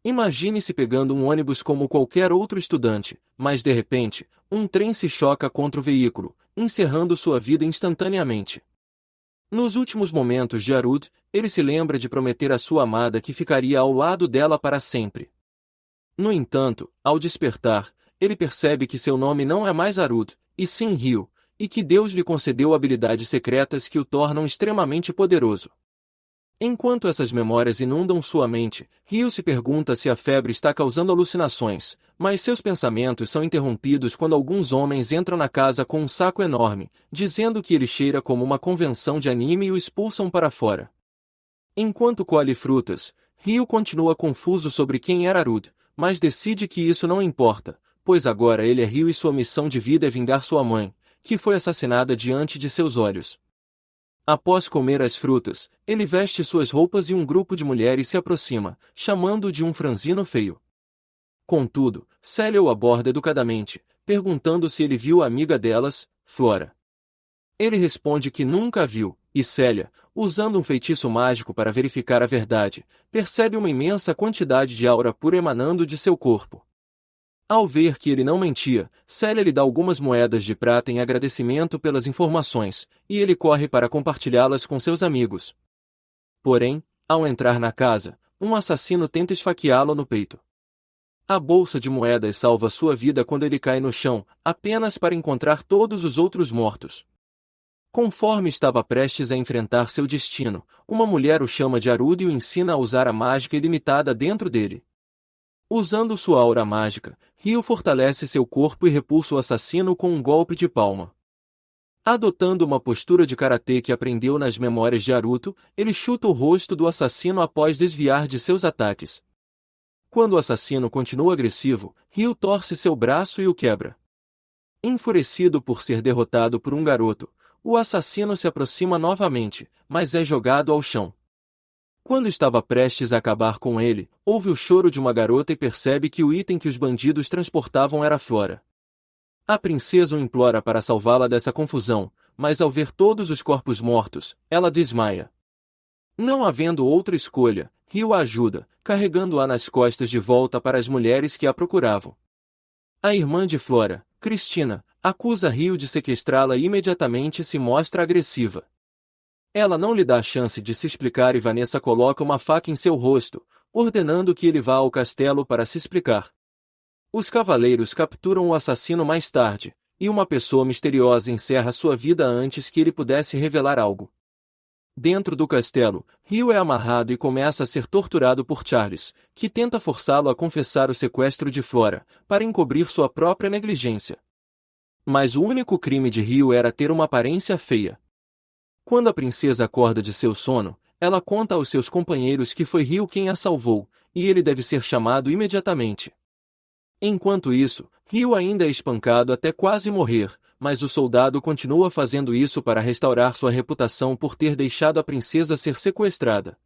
Imagine-se pegando um ônibus como qualquer outro estudante, mas de repente, um trem se choca contra o veículo, encerrando sua vida instantaneamente. Nos últimos momentos de Arud, ele se lembra de prometer à sua amada que ficaria ao lado dela para sempre. No entanto, ao despertar, ele percebe que seu nome não é mais Arud, e sim Ryu, e que Deus lhe concedeu habilidades secretas que o tornam extremamente poderoso. Enquanto essas memórias inundam sua mente, Ryu se pergunta se a febre está causando alucinações, mas seus pensamentos são interrompidos quando alguns homens entram na casa com um saco enorme, dizendo que ele cheira como uma convenção de anime e o expulsam para fora. Enquanto colhe frutas, Ryu continua confuso sobre quem era Arud, mas decide que isso não importa, pois agora ele é Ryu e sua missão de vida é vingar sua mãe, que foi assassinada diante de seus olhos. Após comer as frutas, ele veste suas roupas e um grupo de mulheres se aproxima, chamando-o de um franzino feio. Contudo, Célia o aborda educadamente, perguntando se ele viu a amiga delas, Flora. Ele responde que nunca a viu, e Célia, usando um feitiço mágico para verificar a verdade, percebe uma imensa quantidade de aura pura emanando de seu corpo. Ao ver que ele não mentia, Célia lhe dá algumas moedas de prata em agradecimento pelas informações, e ele corre para compartilhá-las com seus amigos. Porém, ao entrar na casa, um assassino tenta esfaqueá-lo no peito. A bolsa de moedas salva sua vida quando ele cai no chão, apenas para encontrar todos os outros mortos. Conforme estava prestes a enfrentar seu destino, uma mulher o chama de Arud e o ensina a usar a mágica ilimitada dentro dele. Usando sua aura mágica, Ryu fortalece seu corpo e repulsa o assassino com um golpe de palma. Adotando uma postura de karatê que aprendeu nas memórias de Naruto, ele chuta o rosto do assassino após desviar de seus ataques. Quando o assassino continua agressivo, Ryu torce seu braço e o quebra. Enfurecido por ser derrotado por um garoto, o assassino se aproxima novamente, mas é jogado ao chão. Quando estava prestes a acabar com ele, ouve o choro de uma garota e percebe que o item que os bandidos transportavam era Flora. A princesa o implora para salvá-la dessa confusão, mas ao ver todos os corpos mortos, ela desmaia. Não havendo outra escolha, Ryu a ajuda, carregando-a nas costas de volta para as mulheres que a procuravam. A irmã de Flora, Cristina, acusa Ryu de sequestrá-la e imediatamente se mostra agressiva. Ela não lhe dá a chance de se explicar e Vanessa coloca uma faca em seu rosto, ordenando que ele vá ao castelo para se explicar. Os cavaleiros capturam o assassino mais tarde, e uma pessoa misteriosa encerra sua vida antes que ele pudesse revelar algo. Dentro do castelo, Ryu é amarrado e começa a ser torturado por Charles, que tenta forçá-lo a confessar o sequestro de Flora, para encobrir sua própria negligência. Mas o único crime de Ryu era ter uma aparência feia. Quando a princesa acorda de seu sono, ela conta aos seus companheiros que foi Ryu quem a salvou, e ele deve ser chamado imediatamente. Enquanto isso, Ryu ainda é espancado até quase morrer, mas o soldado continua fazendo isso para restaurar sua reputação por ter deixado a princesa ser sequestrada.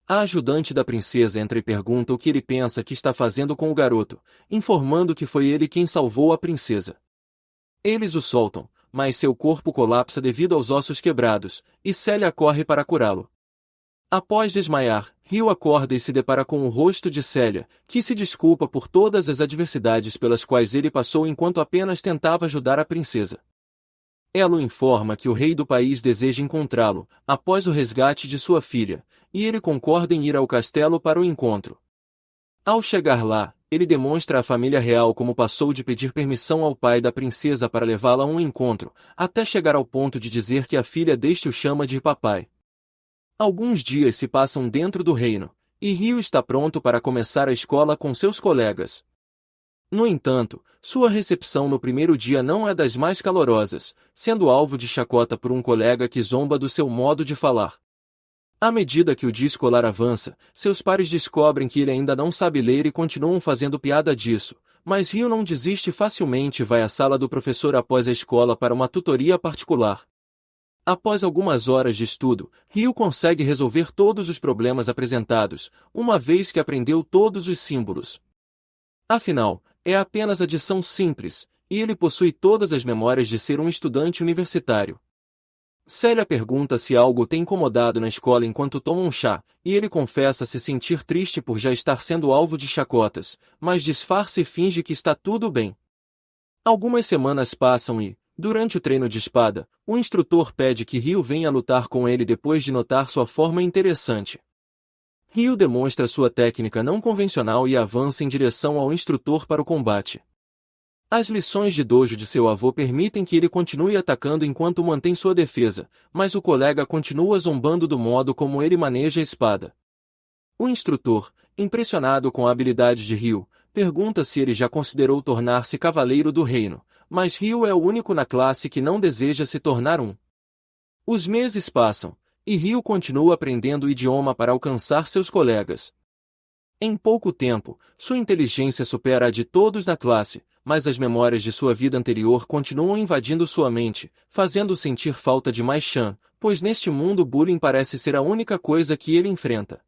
A ajudante da princesa entra e pergunta o que ele pensa que está fazendo com o garoto, informando que foi ele quem salvou a princesa. Eles o soltam, mas seu corpo colapsa devido aos ossos quebrados, e Célia corre para curá-lo. Após desmaiar, Ryu acorda e se depara com o rosto de Célia, que se desculpa por todas as adversidades pelas quais ele passou enquanto apenas tentava ajudar a princesa. Ela o informa que o rei do país deseja encontrá-lo, após o resgate de sua filha, e ele concorda em ir ao castelo para o encontro. Ao chegar lá, ele demonstra à família real como passou de pedir permissão ao pai da princesa para levá-la a um encontro, até chegar ao ponto de dizer que a filha deste o chama de papai. Alguns dias se passam dentro do reino, e Ryu está pronto para começar a escola com seus colegas. No entanto, sua recepção no primeiro dia não é das mais calorosas, sendo alvo de chacota por um colega que zomba do seu modo de falar. À medida que o dia escolar avança, seus pares descobrem que ele ainda não sabe ler e continuam fazendo piada disso, mas Ryu não desiste facilmente e vai à sala do professor após a escola para uma tutoria particular. Após algumas horas de estudo, Ryu consegue resolver todos os problemas apresentados, uma vez que aprendeu todos os símbolos. Afinal, é apenas adição simples, e ele possui todas as memórias de ser um estudante universitário. Célia pergunta se algo tem incomodado na escola enquanto toma um chá, e ele confessa se sentir triste por já estar sendo alvo de chacotas, mas disfarça e finge que está tudo bem. Algumas semanas passam e, durante o treino de espada, o instrutor pede que Ryu venha lutar com ele depois de notar sua forma interessante. Ryu demonstra sua técnica não convencional e avança em direção ao instrutor para o combate. As lições de dojo de seu avô permitem que ele continue atacando enquanto mantém sua defesa, mas o colega continua zombando do modo como ele maneja a espada. O instrutor, impressionado com a habilidade de Ryu, pergunta se ele já considerou tornar-se cavaleiro do reino, mas Ryu é o único na classe que não deseja se tornar um. Os meses passam, e Ryu continua aprendendo o idioma para alcançar seus colegas. Em pouco tempo, sua inteligência supera a de todos na classe, mas as memórias de sua vida anterior continuam invadindo sua mente, fazendo-o sentir falta de mais Shan, pois neste mundo o bullying parece ser a única coisa que ele enfrenta.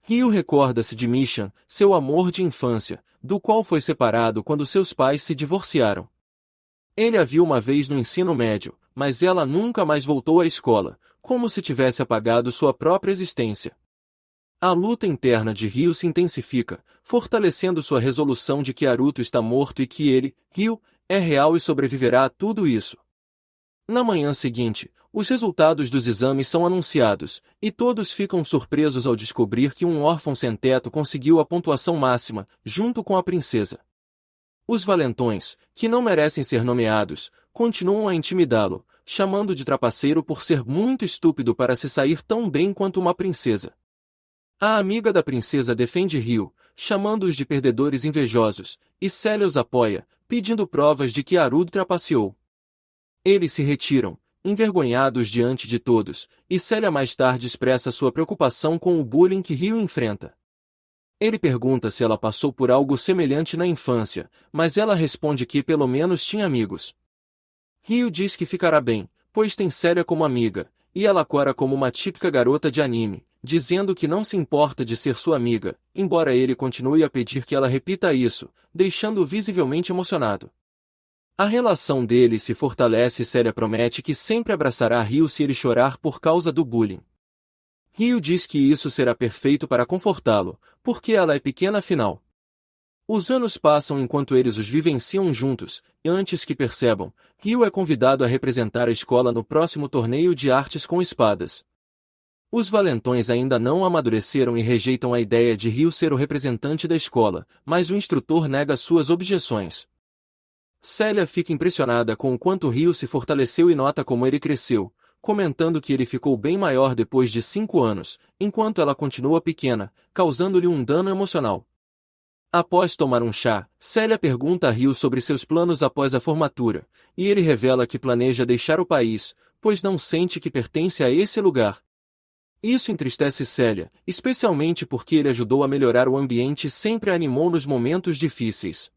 Ryu recorda-se de Michan, seu amor de infância, do qual foi separado quando seus pais se divorciaram. Ele a viu uma vez no ensino médio, mas ela nunca mais voltou à escola, como se tivesse apagado sua própria existência. A luta interna de Ryu se intensifica, fortalecendo sua resolução de que Naruto está morto e que ele, Ryu, é real e sobreviverá a tudo isso. Na manhã seguinte, os resultados dos exames são anunciados, e todos ficam surpresos ao descobrir que um órfão sem-teto conseguiu a pontuação máxima, junto com a princesa. Os valentões, que não merecem ser nomeados, continuam a intimidá-lo, chamando de trapaceiro por ser muito estúpido para se sair tão bem quanto uma princesa. A amiga da princesa defende Ryu, chamando-os de perdedores invejosos, e Célia os apoia, pedindo provas de que Naruto trapaceou. Eles se retiram, envergonhados diante de todos, e Célia mais tarde expressa sua preocupação com o bullying que Ryu enfrenta. Ele pergunta se ela passou por algo semelhante na infância, mas ela responde que pelo menos tinha amigos. Ryu diz que ficará bem, pois tem Célia como amiga, e ela cora como uma típica garota de anime, dizendo que não se importa de ser sua amiga, embora ele continue a pedir que ela repita isso, deixando-o visivelmente emocionado. A relação deles se fortalece e Célia promete que sempre abraçará Ryu se ele chorar por causa do bullying. Ryu diz que isso será perfeito para confortá-lo, porque ela é pequena afinal. Os anos passam enquanto eles os vivenciam juntos, e antes que percebam, Ryu é convidado a representar a escola no próximo torneio de artes com espadas. Os valentões ainda não amadureceram e rejeitam a ideia de Ryu ser o representante da escola, mas o instrutor nega suas objeções. Célia fica impressionada com o quanto Ryu se fortaleceu e nota como ele cresceu, comentando que ele ficou bem maior depois de 5 anos, enquanto ela continua pequena, causando-lhe um dano emocional. Após tomar um chá, Célia pergunta a Ryu sobre seus planos após a formatura, e ele revela que planeja deixar o país, pois não sente que pertence a esse lugar. Isso entristece Célia, especialmente porque ele ajudou a melhorar o ambiente e sempre a animou nos momentos difíceis.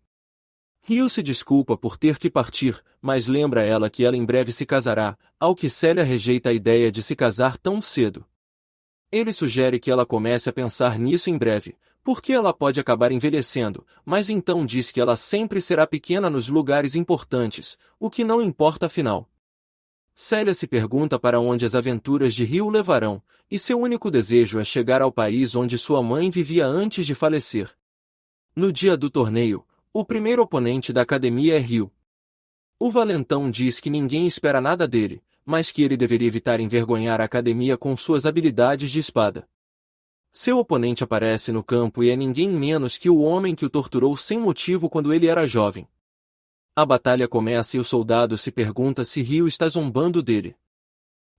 Ryu se desculpa por ter que partir, mas lembra ela que ela em breve se casará, ao que Célia rejeita a ideia de se casar tão cedo. Ele sugere que ela comece a pensar nisso em breve, porque ela pode acabar envelhecendo, mas então diz que ela sempre será pequena nos lugares importantes, o que não importa afinal. Célia se pergunta para onde as aventuras de Ryu levarão, e seu único desejo é chegar ao país onde sua mãe vivia antes de falecer. No dia do torneio, o primeiro oponente da academia é Ryu. O valentão diz que ninguém espera nada dele, mas que ele deveria evitar envergonhar a academia com suas habilidades de espada. Seu oponente aparece no campo e é ninguém menos que o homem que o torturou sem motivo quando ele era jovem. A batalha começa e o soldado se pergunta se Ryu está zombando dele.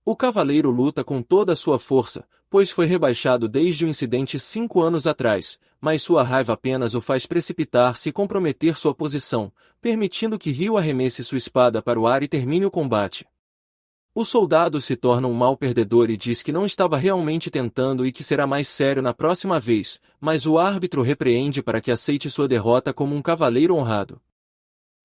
O cavaleiro luta com toda a sua força, pois foi rebaixado desde o incidente 5 anos atrás, mas sua raiva apenas o faz precipitar-se e comprometer sua posição, permitindo que Ryu arremesse sua espada para o ar e termine o combate. O soldado se torna um mau perdedor e diz que não estava realmente tentando e que será mais sério na próxima vez, mas o árbitro repreende para que aceite sua derrota como um cavaleiro honrado.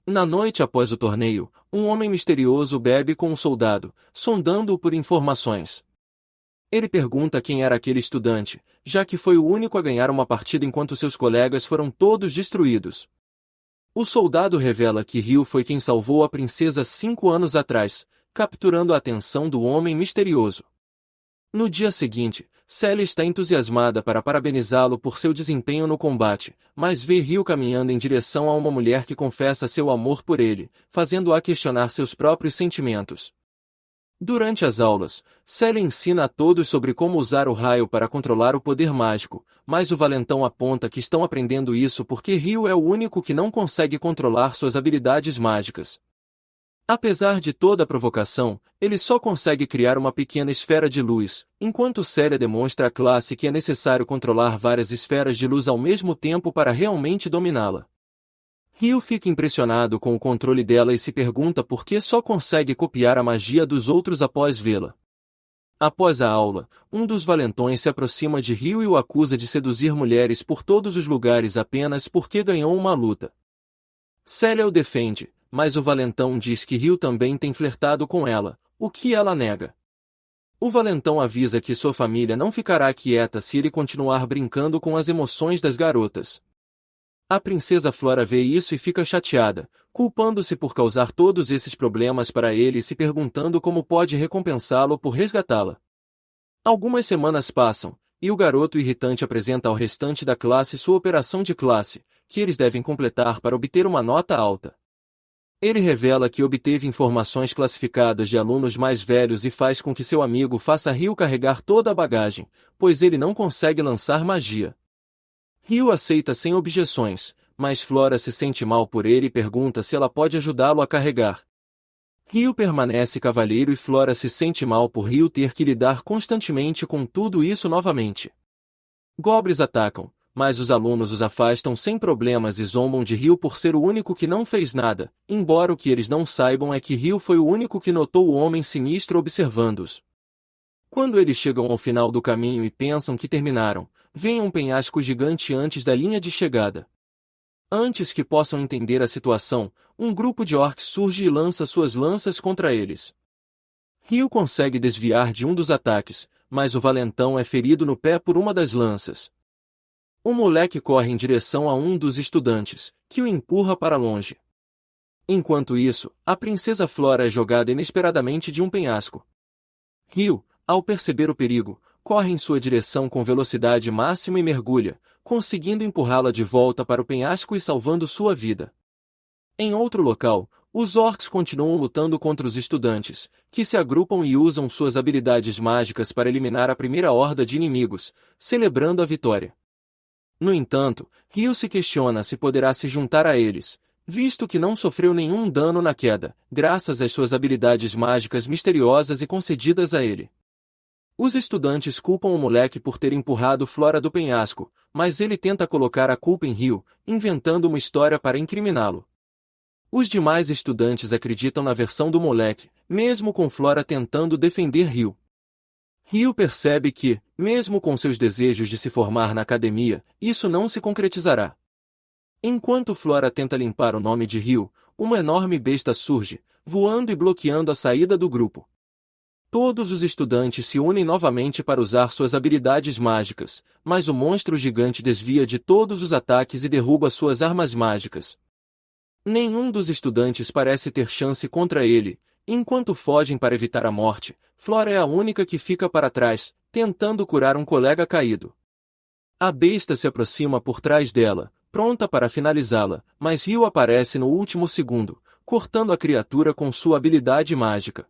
Na noite após o torneio, um homem misterioso bebe com um soldado, sondando-o por informações. Ele pergunta quem era aquele estudante, já que foi o único a ganhar uma partida enquanto seus colegas foram todos destruídos. O soldado revela que Ryu foi quem salvou a princesa 5 anos atrás, capturando a atenção do homem misterioso. No dia seguinte, Celia está entusiasmada para parabenizá-lo por seu desempenho no combate, mas vê Ryu caminhando em direção a uma mulher que confessa seu amor por ele, fazendo-a questionar seus próprios sentimentos. Durante as aulas, Celia ensina a todos sobre como usar o raio para controlar o poder mágico, mas o valentão aponta que estão aprendendo isso porque Ryu é o único que não consegue controlar suas habilidades mágicas. Apesar de toda a provocação, ele só consegue criar uma pequena esfera de luz, enquanto Celia demonstra à classe que é necessário controlar várias esferas de luz ao mesmo tempo para realmente dominá-la. Ryu fica impressionado com o controle dela e se pergunta por que só consegue copiar a magia dos outros após vê-la. Após a aula, um dos valentões se aproxima de Ryu e o acusa de seduzir mulheres por todos os lugares apenas porque ganhou uma luta. Celia o defende, mas o valentão diz que Ryu também tem flertado com ela, o que ela nega. O valentão avisa que sua família não ficará quieta se ele continuar brincando com as emoções das garotas. A princesa Flora vê isso e fica chateada, culpando-se por causar todos esses problemas para ele e se perguntando como pode recompensá-lo por resgatá-la. Algumas semanas passam, e o garoto irritante apresenta ao restante da classe sua operação de classe, que eles devem completar para obter uma nota alta. Ele revela que obteve informações classificadas de alunos mais velhos e faz com que seu amigo faça Ryu carregar toda a bagagem, pois ele não consegue lançar magia. Ryu aceita sem objeções, mas Flora se sente mal por ele e pergunta se ela pode ajudá-lo a carregar. Ryu permanece cavalheiro e Flora se sente mal por Ryu ter que lidar constantemente com tudo isso novamente. Goblins atacam, mas os alunos os afastam sem problemas e zombam de Ryu por ser o único que não fez nada, embora o que eles não saibam é que Ryu foi o único que notou o homem sinistro observando-os. Quando eles chegam ao final do caminho e pensam que terminaram, vem um penhasco gigante antes da linha de chegada. Antes que possam entender a situação, um grupo de orcs surge e lança suas lanças contra eles. Ryu consegue desviar de um dos ataques, mas o valentão é ferido no pé por uma das lanças. O moleque corre em direção a um dos estudantes, que o empurra para longe. Enquanto isso, a princesa Flora é jogada inesperadamente de um penhasco. Ryu, ao perceber o perigo, corre em sua direção com velocidade máxima e mergulha, conseguindo empurrá-la de volta para o penhasco e salvando sua vida. Em outro local, os orcs continuam lutando contra os estudantes, que se agrupam e usam suas habilidades mágicas para eliminar a primeira horda de inimigos, celebrando a vitória. No entanto, Ryu se questiona se poderá se juntar a eles, visto que não sofreu nenhum dano na queda, graças às suas habilidades mágicas misteriosas e concedidas a ele. Os estudantes culpam o moleque por ter empurrado Flora do penhasco, mas ele tenta colocar a culpa em Ryu, inventando uma história para incriminá-lo. Os demais estudantes acreditam na versão do moleque, mesmo com Flora tentando defender Ryu. Ryu percebe que, mesmo com seus desejos de se formar na academia, isso não se concretizará. Enquanto Flora tenta limpar o nome de Ryu, uma enorme besta surge, voando e bloqueando a saída do grupo. Todos os estudantes se unem novamente para usar suas habilidades mágicas, mas o monstro gigante desvia de todos os ataques e derruba suas armas mágicas. Nenhum dos estudantes parece ter chance contra ele. Enquanto fogem para evitar a morte, Flora é a única que fica para trás, tentando curar um colega caído. A besta se aproxima por trás dela, pronta para finalizá-la, mas Ryu aparece no último segundo, cortando a criatura com sua habilidade mágica.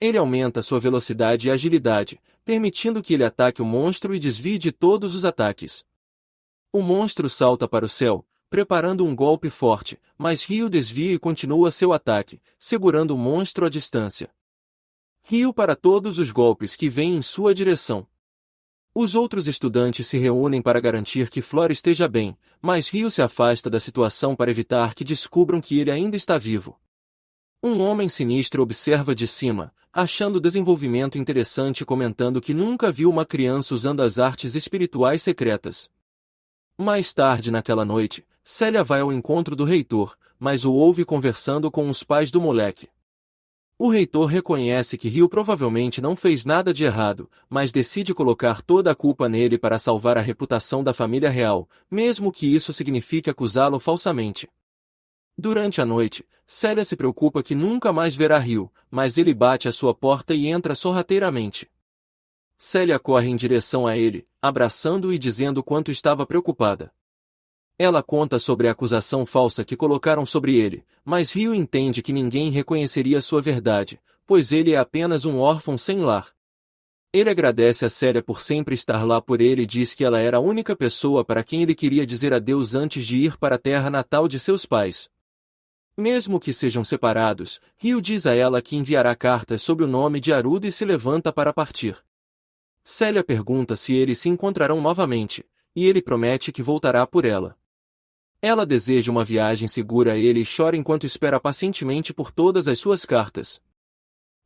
Ele aumenta sua velocidade e agilidade, permitindo que ele ataque o monstro e desvie de todos os ataques. O monstro salta para o céu, preparando um golpe forte, mas Ryu desvia e continua seu ataque, segurando o monstro à distância. Ryu para todos os golpes que vêm em sua direção. Os outros estudantes se reúnem para garantir que Flora esteja bem, mas Ryu se afasta da situação para evitar que descubram que ele ainda está vivo. Um homem sinistro observa de cima, achando o desenvolvimento interessante e comentando que nunca viu uma criança usando as artes espirituais secretas. Mais tarde naquela noite, Celia vai ao encontro do reitor, mas o ouve conversando com os pais do moleque. O reitor reconhece que Ryu provavelmente não fez nada de errado, mas decide colocar toda a culpa nele para salvar a reputação da família real, mesmo que isso signifique acusá-lo falsamente. Durante a noite, Célia se preocupa que nunca mais verá Rio, mas ele bate à sua porta e entra sorrateiramente. Célia corre em direção a ele, abraçando-o e dizendo quanto estava preocupada. Ela conta sobre a acusação falsa que colocaram sobre ele, mas Rio entende que ninguém reconheceria sua verdade, pois ele é apenas um órfão sem lar. Ele agradece a Célia por sempre estar lá por ele e diz que ela era a única pessoa para quem ele queria dizer adeus antes de ir para a terra natal de seus pais. Mesmo que sejam separados, Rio diz a ela que enviará cartas sob o nome de Aruda e se levanta para partir. Célia pergunta se eles se encontrarão novamente, e ele promete que voltará por ela. Ela deseja uma viagem segura a ele e chora enquanto espera pacientemente por todas as suas cartas.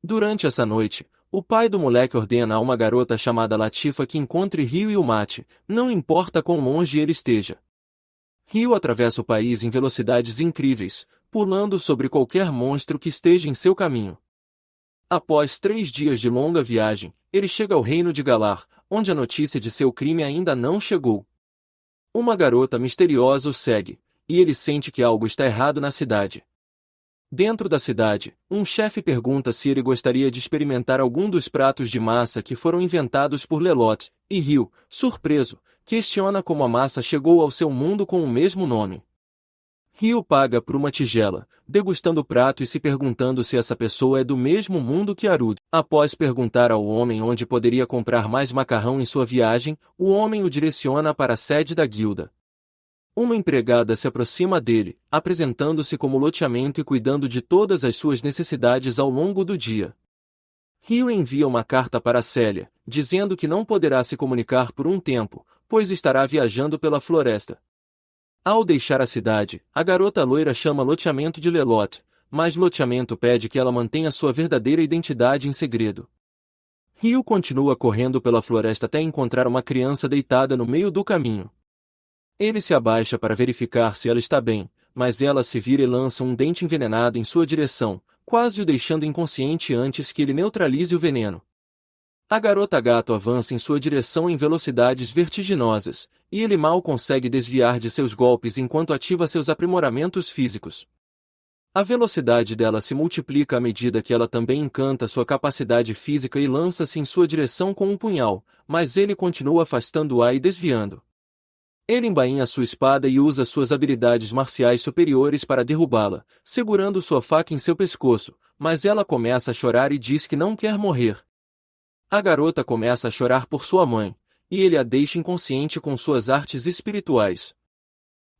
Durante essa noite, o pai do moleque ordena a uma garota chamada Latifa que encontre Rio e o mate, não importa quão longe ele esteja. Rio atravessa o país em velocidades incríveis, pulando sobre qualquer monstro que esteja em seu caminho. Após 3 dias de longa viagem, ele chega ao reino de Galar, onde a notícia de seu crime ainda não chegou. Uma garota misteriosa o segue, e ele sente que algo está errado na cidade. Dentro da cidade, um chefe pergunta se ele gostaria de experimentar algum dos pratos de massa que foram inventados por Lelouch, e Rio, surpreso, questiona como a massa chegou ao seu mundo com o mesmo nome. Rio paga por uma tigela, degustando o prato e se perguntando se essa pessoa é do mesmo mundo que Arud. Após perguntar ao homem onde poderia comprar mais macarrão em sua viagem, o homem o direciona para a sede da guilda. Uma empregada se aproxima dele, apresentando-se como loteamento e cuidando de todas as suas necessidades ao longo do dia. Rio envia uma carta para Célia, dizendo que não poderá se comunicar por um tempo, pois estará viajando pela floresta. Ao deixar a cidade, a garota loira chama loteamento de Lelouch, mas loteamento pede que ela mantenha sua verdadeira identidade em segredo. Rio continua correndo pela floresta até encontrar uma criança deitada no meio do caminho. Ele se abaixa para verificar se ela está bem, mas ela se vira e lança um dente envenenado em sua direção, quase o deixando inconsciente antes que ele neutralize o veneno. A garota gato avança em sua direção em velocidades vertiginosas, e ele mal consegue desviar de seus golpes enquanto ativa seus aprimoramentos físicos. A velocidade dela se multiplica à medida que ela também encanta sua capacidade física e lança-se em sua direção com um punhal, mas ele continua afastando-a e desviando. Ele embainha sua espada e usa suas habilidades marciais superiores para derrubá-la, segurando sua faca em seu pescoço, mas ela começa a chorar e diz que não quer morrer. A garota começa a chorar por sua mãe, e ele a deixa inconsciente com suas artes espirituais.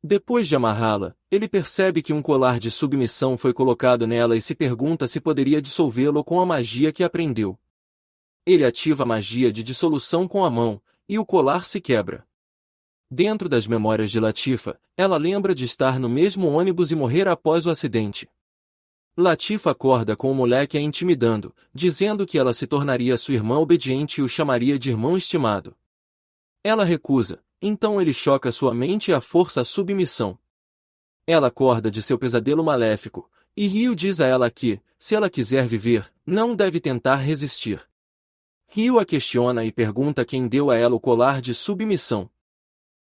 Depois de amarrá-la, ele percebe que um colar de submissão foi colocado nela e se pergunta se poderia dissolvê-lo com a magia que aprendeu. Ele ativa a magia de dissolução com a mão, e o colar se quebra. Dentro das memórias de Latifa, ela lembra de estar no mesmo ônibus e morrer após o acidente. Latifa acorda com o moleque a intimidando, dizendo que ela se tornaria sua irmã obediente e o chamaria de irmão estimado. Ela recusa, então ele choca sua mente e a força à submissão. Ela acorda de seu pesadelo maléfico, e Rio diz a ela que, se ela quiser viver, não deve tentar resistir. Rio a questiona e pergunta quem deu a ela o colar de submissão.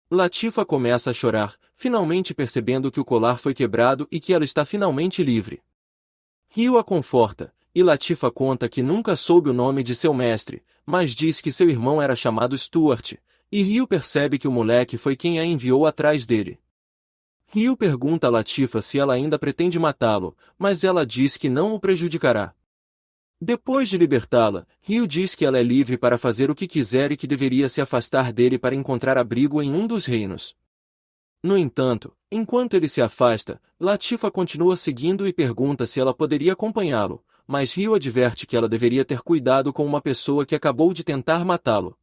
Latifa começa a chorar, finalmente percebendo que o colar foi quebrado e que ela está finalmente livre. Rio a conforta, e Latifa conta que nunca soube o nome de seu mestre, mas diz que seu irmão era chamado Stuart, e Rio percebe que o moleque foi quem a enviou atrás dele. Rio pergunta a Latifa se ela ainda pretende matá-lo, mas ela diz que não o prejudicará. Depois de libertá-la, Rio diz que ela é livre para fazer o que quiser e que deveria se afastar dele para encontrar abrigo em um dos reinos. No entanto, enquanto ele se afasta, Latifa continua seguindo e pergunta se ela poderia acompanhá-lo, mas Rio adverte que ela deveria ter cuidado com uma pessoa que acabou de tentar matá-lo.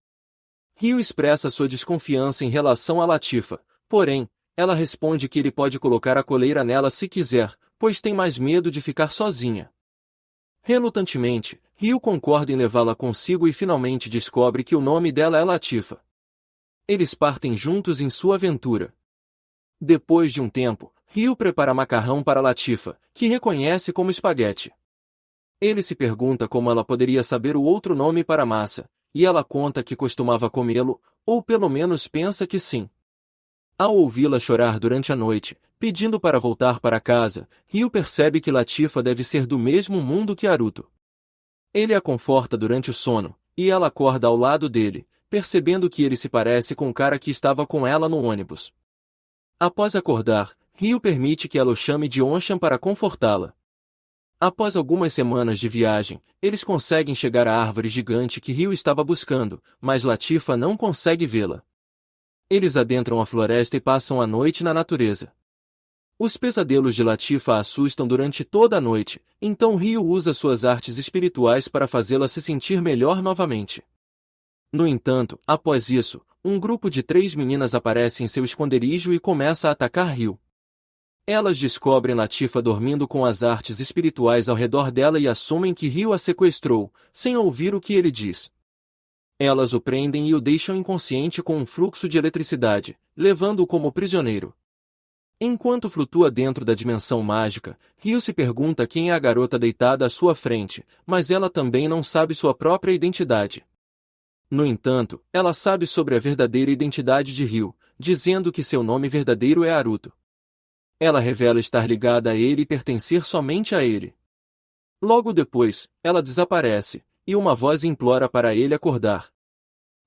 Rio expressa sua desconfiança em relação a Latifa, porém, ela responde que ele pode colocar a coleira nela se quiser, pois tem mais medo de ficar sozinha. Relutantemente, Rio concorda em levá-la consigo e finalmente descobre que o nome dela é Latifa. Eles partem juntos em sua aventura. Depois de um tempo, Rio prepara macarrão para Latifa, que reconhece como espaguete. Ele se pergunta como ela poderia saber o outro nome para a massa, e ela conta que costumava comê-lo, ou pelo menos pensa que sim. Ao ouvi-la chorar durante a noite, Pedindo para voltar para casa, Ryu percebe que Latifa deve ser do mesmo mundo que Haruto. Ele a conforta durante o sono, e ela acorda ao lado dele, percebendo que ele se parece com o cara que estava com ela no ônibus. Após acordar, Ryu permite que ela o chame de Onchan para confortá-la. Após algumas semanas de viagem, eles conseguem chegar à árvore gigante que Ryu estava buscando, mas Latifa não consegue vê-la. Eles adentram a floresta e passam a noite na natureza. Os pesadelos de Latifa a assustam durante toda a noite, então Ryu usa suas artes espirituais para fazê-la se sentir melhor novamente. No entanto, após isso, um grupo de 3 meninas aparece em seu esconderijo e começa a atacar Ryu. Elas descobrem Latifa dormindo com as artes espirituais ao redor dela e assumem que Ryu a sequestrou, sem ouvir o que ele diz. Elas o prendem e o deixam inconsciente com um fluxo de eletricidade, levando-o como prisioneiro. Enquanto flutua dentro da dimensão mágica, Ryu se pergunta quem é a garota deitada à sua frente, mas ela também não sabe sua própria identidade. No entanto, ela sabe sobre a verdadeira identidade de Ryu, dizendo que seu nome verdadeiro é Haruto. Ela revela estar ligada a ele e pertencer somente a ele. Logo depois, ela desaparece, e uma voz implora para ele acordar.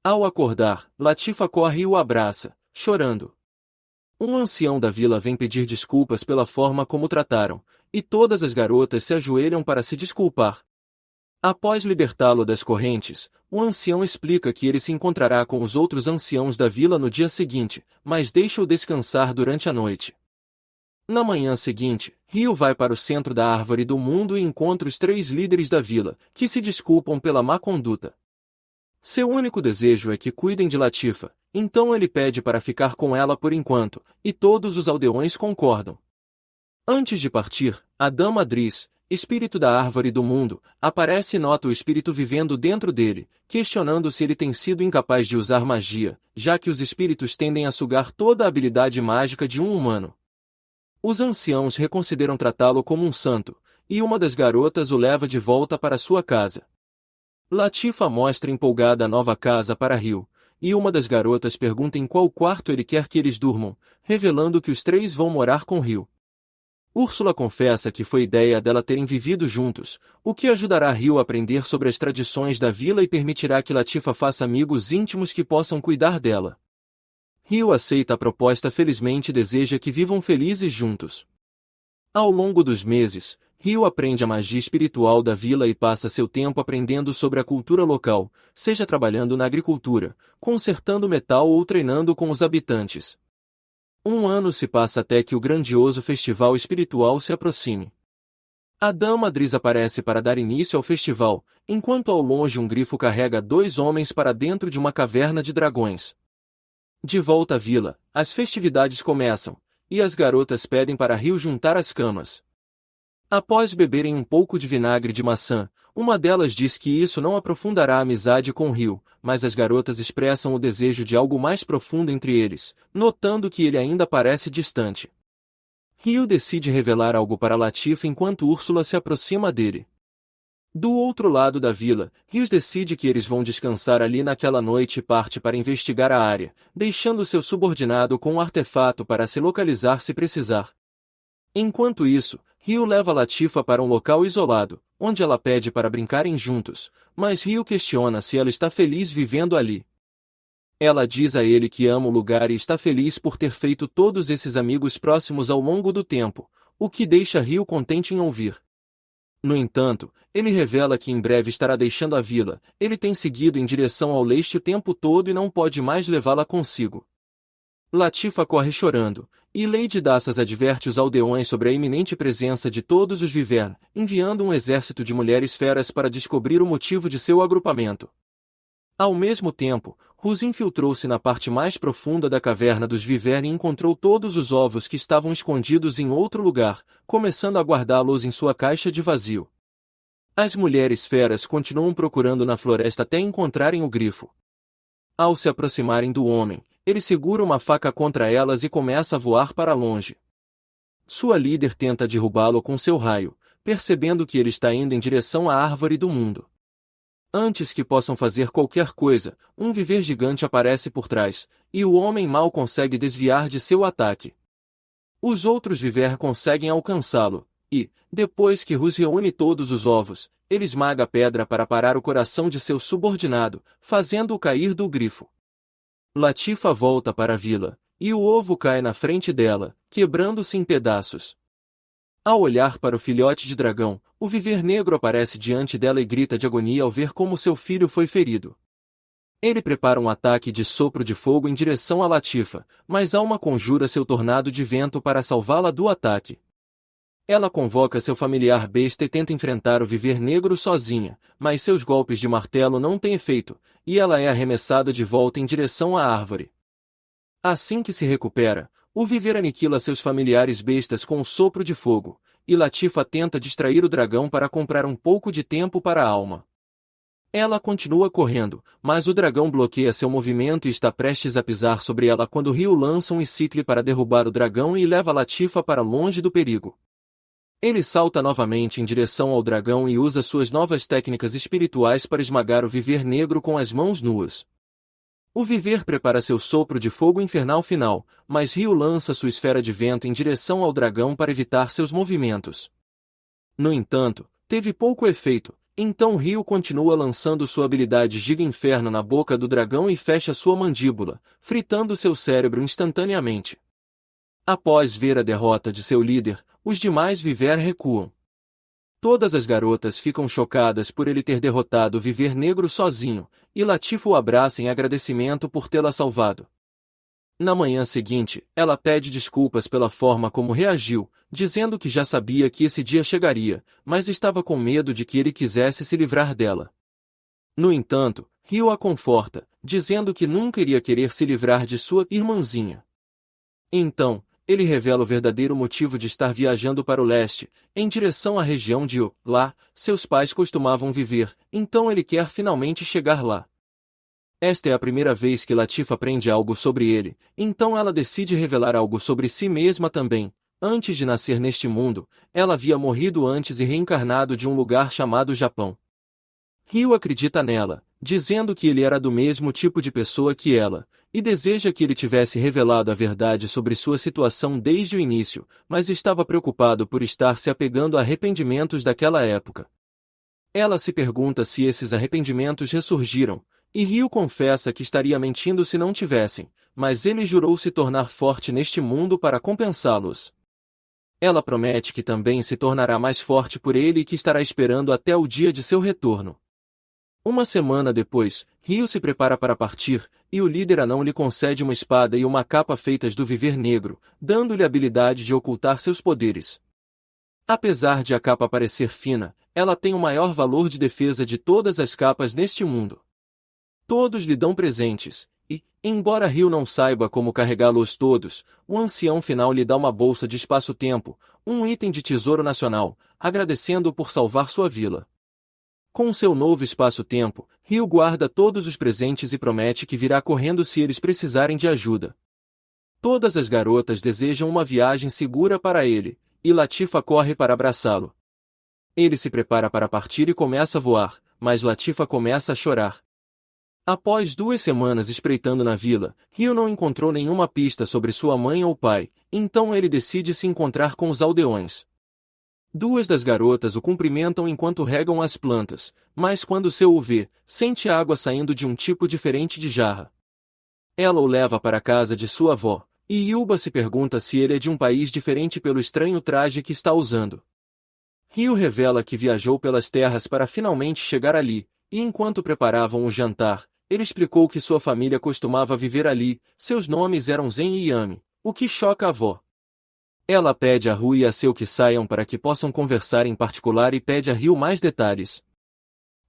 Ao acordar, Latifa corre e o abraça, chorando. Um ancião da vila vem pedir desculpas pela forma como trataram, e todas as garotas se ajoelham para se desculpar. Após libertá-lo das correntes, o ancião explica que ele se encontrará com os outros anciãos da vila no dia seguinte, mas deixa-o descansar durante a noite. Na manhã seguinte, Ryu vai para o centro da Árvore do Mundo e encontra os 3 líderes da vila, que se desculpam pela má conduta. Seu único desejo é que cuidem de Latifa, então ele pede para ficar com ela por enquanto, e todos os aldeões concordam. Antes de partir, a Dama Driz, espírito da Árvore do Mundo, aparece e nota o espírito vivendo dentro dele, questionando se ele tem sido incapaz de usar magia, já que os espíritos tendem a sugar toda a habilidade mágica de um humano. Os anciãos reconsideram tratá-lo como um santo, e uma das garotas o leva de volta para sua casa. Latifa mostra empolgada a nova casa para Ryu, e uma das garotas pergunta em qual quarto ele quer que eles durmam, revelando que os 3 vão morar com Ryu. Úrsula confessa que foi ideia dela terem vivido juntos, o que ajudará Ryu a aprender sobre as tradições da vila e permitirá que Latifa faça amigos íntimos que possam cuidar dela. Ryu aceita a proposta felizmente e deseja que vivam felizes juntos. Ao longo dos meses, Ryu aprende a magia espiritual da vila e passa seu tempo aprendendo sobre a cultura local, seja trabalhando na agricultura, consertando metal ou treinando com os habitantes. Um ano se passa até que o grandioso festival espiritual se aproxime. A Dama Driz aparece para dar início ao festival, enquanto ao longe um grifo carrega 2 homens para dentro de uma caverna de dragões. De volta à vila, as festividades começam, e as garotas pedem para Ryu juntar as camas. Após beberem um pouco de vinagre de maçã, uma delas diz que isso não aprofundará a amizade com Ryu, mas as garotas expressam o desejo de algo mais profundo entre eles, notando que ele ainda parece distante. Ryu decide revelar algo para Latifa enquanto Úrsula se aproxima dele. Do outro lado da vila, Ryu decide que eles vão descansar ali naquela noite e parte para investigar a área, deixando seu subordinado com um artefato para se localizar se precisar. Enquanto isso, Ryu leva Latifa para um local isolado, onde ela pede para brincarem juntos, mas Ryu questiona se ela está feliz vivendo ali. Ela diz a ele que ama o lugar e está feliz por ter feito todos esses amigos próximos ao longo do tempo, o que deixa Ryu contente em ouvir. No entanto, ele revela que em breve estará deixando a vila, ele tem seguido em direção ao leste o tempo todo e não pode mais levá-la consigo. Latifa corre chorando, e Lady Dassas adverte os aldeões sobre a iminente presença de todos os Vivern, enviando um exército de mulheres feras para descobrir o motivo de seu agrupamento. Ao mesmo tempo, Rus infiltrou-se na parte mais profunda da caverna dos Vivern e encontrou todos os ovos que estavam escondidos em outro lugar, começando a guardá-los em sua caixa de vazio. As mulheres feras continuam procurando na floresta até encontrarem o grifo. Ao se aproximarem do homem, ele segura uma faca contra elas e começa a voar para longe. Sua líder tenta derrubá-lo com seu raio, percebendo que ele está indo em direção à árvore do mundo. Antes que possam fazer qualquer coisa, um viver gigante aparece por trás, e o homem mal consegue desviar de seu ataque. Os outros viver conseguem alcançá-lo, e, depois que Rus reúne todos os ovos, ele esmaga a pedra para parar o coração de seu subordinado, fazendo-o cair do grifo. Latifa volta para a vila, e o ovo cai na frente dela, quebrando-se em pedaços. Ao olhar para o filhote de dragão, o viver negro aparece diante dela e grita de agonia ao ver como seu filho foi ferido. Ele prepara um ataque de sopro de fogo em direção a Latifa, mas Alma conjura seu tornado de vento para salvá-la do ataque. Ela convoca seu familiar besta e tenta enfrentar o viver negro sozinha, mas seus golpes de martelo não têm efeito, e ela é arremessada de volta em direção à árvore. Assim que se recupera, o viver aniquila seus familiares bestas com um sopro de fogo, e Latifa tenta distrair o dragão para comprar um pouco de tempo para a Alma. Ela continua correndo, mas o dragão bloqueia seu movimento e está prestes a pisar sobre ela quando Ryu lança um Icicle para derrubar o dragão e leva Latifa para longe do perigo. Ele salta novamente em direção ao dragão e usa suas novas técnicas espirituais para esmagar o viver negro com as mãos nuas. O viver prepara seu sopro de fogo infernal final, mas Ryu lança sua esfera de vento em direção ao dragão para evitar seus movimentos. No entanto, teve pouco efeito, então Ryu continua lançando sua habilidade Giga Inferno na boca do dragão e fecha sua mandíbula, fritando seu cérebro instantaneamente. Após ver a derrota de seu líder, os demais viver recuam. Todas as garotas ficam chocadas por ele ter derrotado o viver negro sozinho, e Latifa o abraça em agradecimento por tê-la salvado. Na manhã seguinte, ela pede desculpas pela forma como reagiu, dizendo que já sabia que esse dia chegaria, mas estava com medo de que ele quisesse se livrar dela. No entanto, Ryu a conforta, dizendo que nunca iria querer se livrar de sua irmãzinha. Então, ele revela o verdadeiro motivo de estar viajando para o leste, em direção à região de lá, seus pais costumavam viver, então ele quer finalmente chegar lá. Esta é a primeira vez que Latifa aprende algo sobre ele, então ela decide revelar algo sobre si mesma também. Antes de nascer neste mundo, ela havia morrido antes e reencarnado de um lugar chamado Japão. Ryu acredita nela, dizendo que ele era do mesmo tipo de pessoa que ela, e deseja que ele tivesse revelado a verdade sobre sua situação desde o início, mas estava preocupado por estar se apegando a arrependimentos daquela época. Ela se pergunta se esses arrependimentos ressurgiram, e Ryu confessa que estaria mentindo se não tivessem, mas ele jurou se tornar forte neste mundo para compensá-los. Ela promete que também se tornará mais forte por ele e que estará esperando até o dia de seu retorno. Uma semana depois, Ryu se prepara para partir, e o líder anão lhe concede uma espada e uma capa feitas do viver negro, dando-lhe a habilidade de ocultar seus poderes. Apesar de a capa parecer fina, ela tem o maior valor de defesa de todas as capas neste mundo. Todos lhe dão presentes, e, embora Ryu não saiba como carregá-los todos, o ancião final lhe dá uma bolsa de espaço-tempo, um item de tesouro nacional, agradecendo-o por salvar sua vila. Com seu novo espaço-tempo, Ryu guarda todos os presentes e promete que virá correndo se eles precisarem de ajuda. Todas as garotas desejam uma viagem segura para ele, e Latifa corre para abraçá-lo. Ele se prepara para partir e começa a voar, mas Latifa começa a chorar. Após 2 semanas espreitando na vila, Ryu não encontrou nenhuma pista sobre sua mãe ou pai, então ele decide se encontrar com os aldeões. 2 das garotas o cumprimentam enquanto regam as plantas, mas quando seu o vê, sente água saindo de um tipo diferente de jarra. Ela o leva para a casa de sua avó, e Yuba se pergunta se ele é de um país diferente pelo estranho traje que está usando. Ryu revela que viajou pelas terras para finalmente chegar ali, e enquanto preparavam o jantar, ele explicou que sua família costumava viver ali, seus nomes eram Zen e Yami, o que choca a avó. Ela pede a Ryu e a Seu que saiam para que possam conversar em particular e pede a Ryu mais detalhes.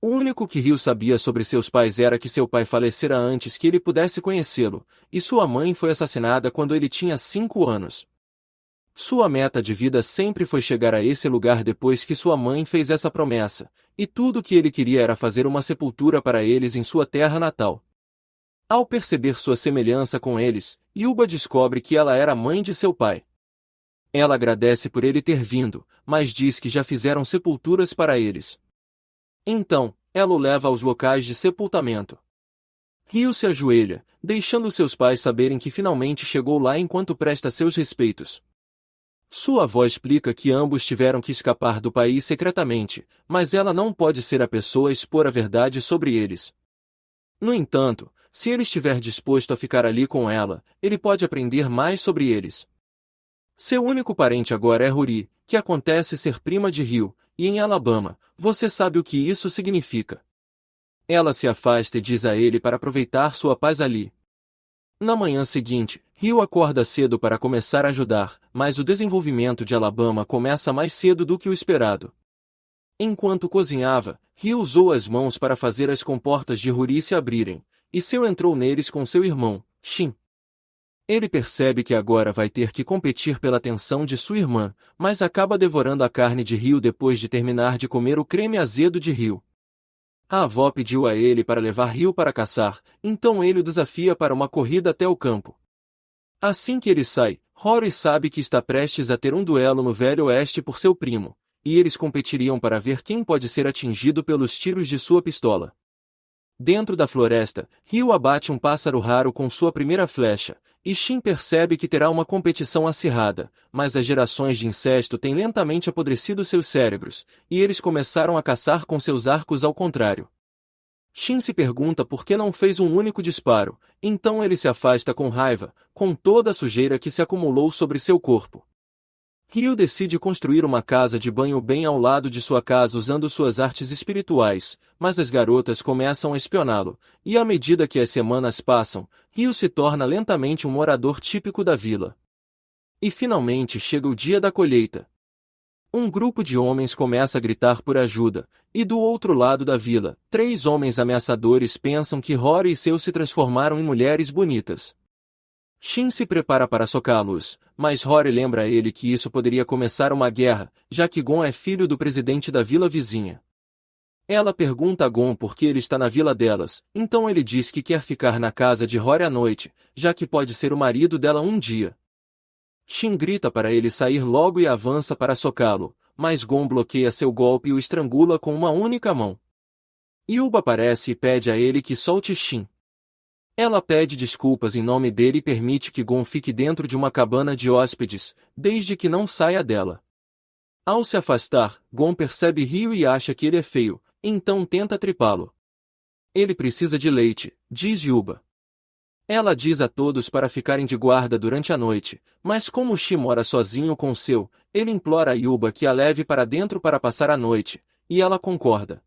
O único que Ryu sabia sobre seus pais era que seu pai falecera antes que ele pudesse conhecê-lo, e sua mãe foi assassinada quando ele tinha 5 anos. Sua meta de vida sempre foi chegar a esse lugar depois que sua mãe fez essa promessa, e tudo o que ele queria era fazer uma sepultura para eles em sua terra natal. Ao perceber sua semelhança com eles, Yuba descobre que ela era a mãe de seu pai. Ela agradece por ele ter vindo, mas diz que já fizeram sepulturas para eles. Então, ela o leva aos locais de sepultamento. Ryu se ajoelha, deixando seus pais saberem que finalmente chegou lá enquanto presta seus respeitos. Sua avó explica que ambos tiveram que escapar do país secretamente, mas ela não pode ser a pessoa a expor a verdade sobre eles. No entanto, se ele estiver disposto a ficar ali com ela, ele pode aprender mais sobre eles. Seu único parente agora é Rory, que acontece ser prima de Rio, e em Alabama, você sabe o que isso significa. Ela se afasta e diz a ele para aproveitar sua paz ali. Na manhã seguinte, Rio acorda cedo para começar a ajudar, mas o desenvolvimento de Alabama começa mais cedo do que o esperado. Enquanto cozinhava, Rio usou as mãos para fazer as comportas de Rory se abrirem, e Seu entrou neles com seu irmão, Shin. Ele percebe que agora vai ter que competir pela atenção de sua irmã, mas acaba devorando a carne de Rio depois de terminar de comer o creme azedo de Rio. A avó pediu a ele para levar Rio para caçar, então ele o desafia para uma corrida até o campo. Assim que ele sai, Rory sabe que está prestes a ter um duelo no Velho Oeste por seu primo, e eles competiriam para ver quem pode ser atingido pelos tiros de sua pistola. Dentro da floresta, Rio abate um pássaro raro com sua primeira flecha, e Shin percebe que terá uma competição acirrada, mas as gerações de incesto têm lentamente apodrecido seus cérebros, e eles começaram a caçar com seus arcos ao contrário. Shin se pergunta por que não fez um único disparo, então ele se afasta com raiva, com toda a sujeira que se acumulou sobre seu corpo. Ryu decide construir uma casa de banho bem ao lado de sua casa usando suas artes espirituais, mas as garotas começam a espioná-lo, e à medida que as semanas passam, Ryu se torna lentamente um morador típico da vila. E finalmente chega o dia da colheita. Um grupo de homens começa a gritar por ajuda, e do outro lado da vila, 3 homens ameaçadores pensam que Rory e Seu se transformaram em mulheres bonitas. Shin se prepara para socá-los, mas Rory lembra a ele que isso poderia começar uma guerra, já que Gon é filho do presidente da vila vizinha. Ela pergunta a Gon por que ele está na vila delas, então ele diz que quer ficar na casa de Rory à noite, já que pode ser o marido dela um dia. Shin grita para ele sair logo e avança para socá-lo, mas Gon bloqueia seu golpe e o estrangula com uma única mão. Yuba aparece e pede a ele que solte Shin. Ela pede desculpas em nome dele e permite que Gon fique dentro de uma cabana de hóspedes, desde que não saia dela. Ao se afastar, Gon percebe Ryu e acha que ele é feio, então tenta tripá-lo. Ele precisa de leite, diz Yuba. Ela diz a todos para ficarem de guarda durante a noite, mas como Shi mora sozinho com Seu, ele implora a Yuba que a leve para dentro para passar a noite, e ela concorda.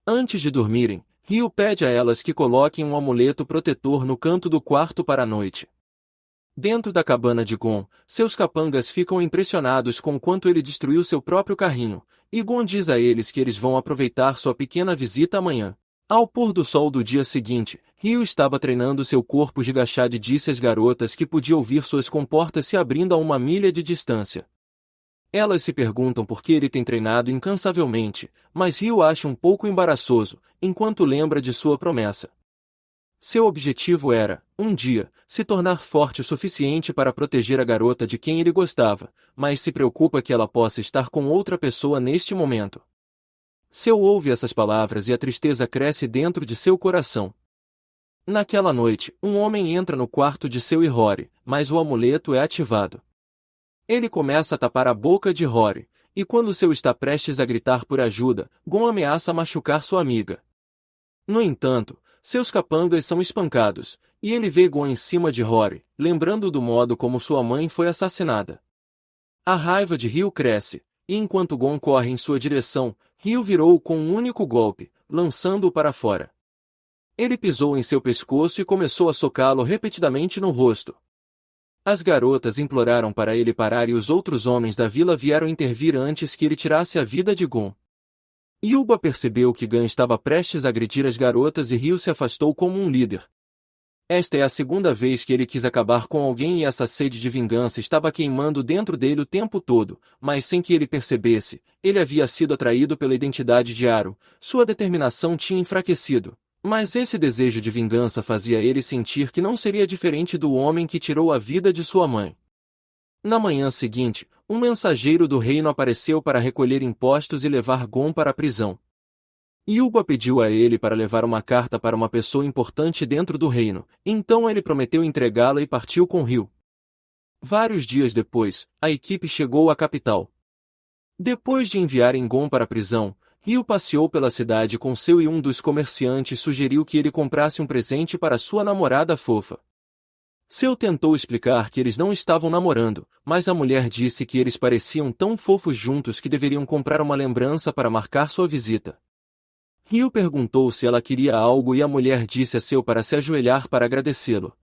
Antes de dormirem, Ryu pede a elas que coloquem um amuleto protetor no canto do quarto para a noite. Dentro da cabana de Gon, seus capangas ficam impressionados com quanto ele destruiu seu próprio carrinho, e Gon diz a eles que eles vão aproveitar sua pequena visita amanhã. Ao pôr do sol do dia seguinte, Ryu estava treinando seu corpo gigachad e disse às garotas que podia ouvir suas comportas se abrindo a 1 milha de distância. Elas se perguntam por que ele tem treinado incansavelmente, mas Ryu acha um pouco embaraçoso, enquanto lembra de sua promessa. Seu objetivo era, um dia, se tornar forte o suficiente para proteger a garota de quem ele gostava, mas se preocupa que ela possa estar com outra pessoa neste momento. Seu ouve essas palavras e a tristeza cresce dentro de seu coração. Naquela noite, um homem entra no quarto de Seu e Rory, mas o amuleto é ativado. Ele começa a tapar a boca de Rory, e quando Seu está prestes a gritar por ajuda, Gon ameaça machucar sua amiga. No entanto, seus capangas são espancados, e ele vê Gon em cima de Rory, lembrando do modo como sua mãe foi assassinada. A raiva de Ryu cresce, e enquanto Gon corre em sua direção, Ryu virou-o com um único golpe, lançando-o para fora. Ele pisou em seu pescoço e começou a socá-lo repetidamente no rosto. As garotas imploraram para ele parar e os outros homens da vila vieram intervir antes que ele tirasse a vida de Gon. Yuba percebeu que Gon estava prestes a agredir as garotas e Ryu se afastou como um líder. Esta é a segunda vez que ele quis acabar com alguém e essa sede de vingança estava queimando dentro dele o tempo todo, mas sem que ele percebesse, ele havia sido atraído pela identidade de Aro, sua determinação tinha enfraquecido. Mas esse desejo de vingança fazia ele sentir que não seria diferente do homem que tirou a vida de sua mãe. Na manhã seguinte, um mensageiro do reino apareceu para recolher impostos e levar Gon para a prisão. Yuba pediu a ele para levar uma carta para uma pessoa importante dentro do reino, então ele prometeu entregá-la e partiu com Ryu. Vários dias depois, a equipe chegou à capital. Depois de enviarem Gon para a prisão, Ryu passeou pela cidade com seu e um dos comerciantes sugeriu que ele comprasse um presente para sua namorada fofa. Seu tentou explicar que eles não estavam namorando, mas a mulher disse que eles pareciam tão fofos juntos que deveriam comprar uma lembrança para marcar sua visita. Ryu perguntou se ela queria algo e a mulher disse a seu para se ajoelhar para agradecê-lo.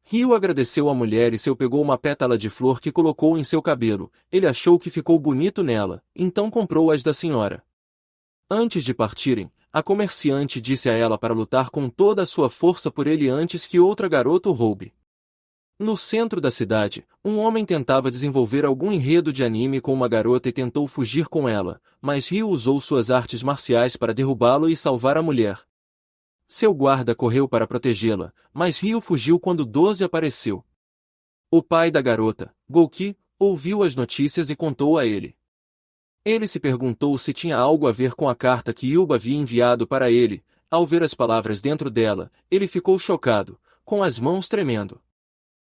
Ryu agradeceu a mulher e seu pegou uma pétala de flor que colocou em seu cabelo. Ele achou que ficou bonito nela, então comprou-as da senhora. Antes de partirem, a comerciante disse a ela para lutar com toda a sua força por ele antes que outra garota o roube. No centro da cidade, um homem tentava desenvolver algum enredo de anime com uma garota e tentou fugir com ela, mas Ryu usou suas artes marciais para derrubá-lo e salvar a mulher. Seu guarda correu para protegê-la, mas Ryu fugiu quando 12 apareceu. O pai da garota, Gouki, ouviu as notícias e contou a ele. Ele se perguntou se tinha algo a ver com a carta que Yuba havia enviado para ele. Ao ver as palavras dentro dela, ele ficou chocado, com as mãos tremendo.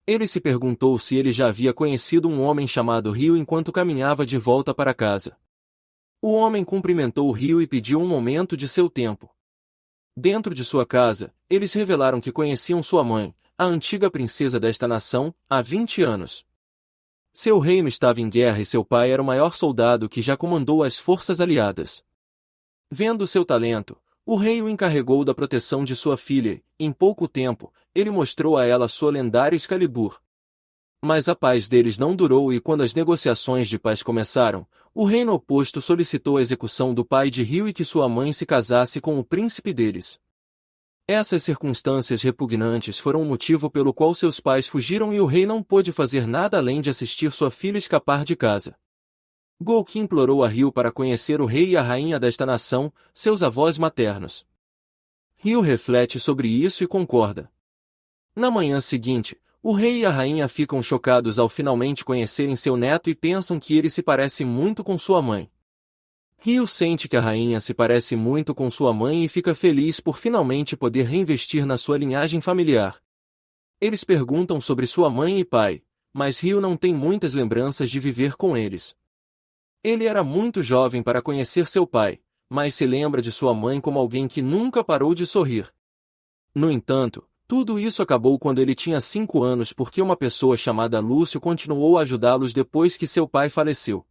Ele se perguntou se ele já havia conhecido um homem chamado Ryu enquanto caminhava de volta para casa. O homem cumprimentou Ryu e pediu um momento de seu tempo. Dentro de sua casa, eles revelaram que conheciam sua mãe, a antiga princesa desta nação, há 20 anos. Seu reino estava em guerra e seu pai era o maior soldado que já comandou as forças aliadas. Vendo seu talento, o rei o encarregou da proteção de sua filha e, em pouco tempo, ele mostrou a ela sua lendária Excalibur. Mas a paz deles não durou e quando as negociações de paz começaram, o reino oposto solicitou a execução do pai de Ryu e que sua mãe se casasse com o príncipe deles. Essas circunstâncias repugnantes foram o motivo pelo qual seus pais fugiram e o rei não pôde fazer nada além de assistir sua filha escapar de casa. Gouki implorou a Ryu para conhecer o rei e a rainha desta nação, seus avós maternos. Ryu reflete sobre isso e concorda. Na manhã seguinte, o rei e a rainha ficam chocados ao finalmente conhecerem seu neto e pensam que ele se parece muito com sua mãe. Ryu sente que a rainha se parece muito com sua mãe e fica feliz por finalmente poder reinvestir na sua linhagem familiar. Eles perguntam sobre sua mãe e pai, mas Ryu não tem muitas lembranças de viver com eles. Ele era muito jovem para conhecer seu pai, mas se lembra de sua mãe como alguém que nunca parou de sorrir. No entanto, tudo isso acabou quando ele tinha 5 anos porque uma pessoa chamada Lúcio continuou a ajudá-los depois que seu pai faleceu.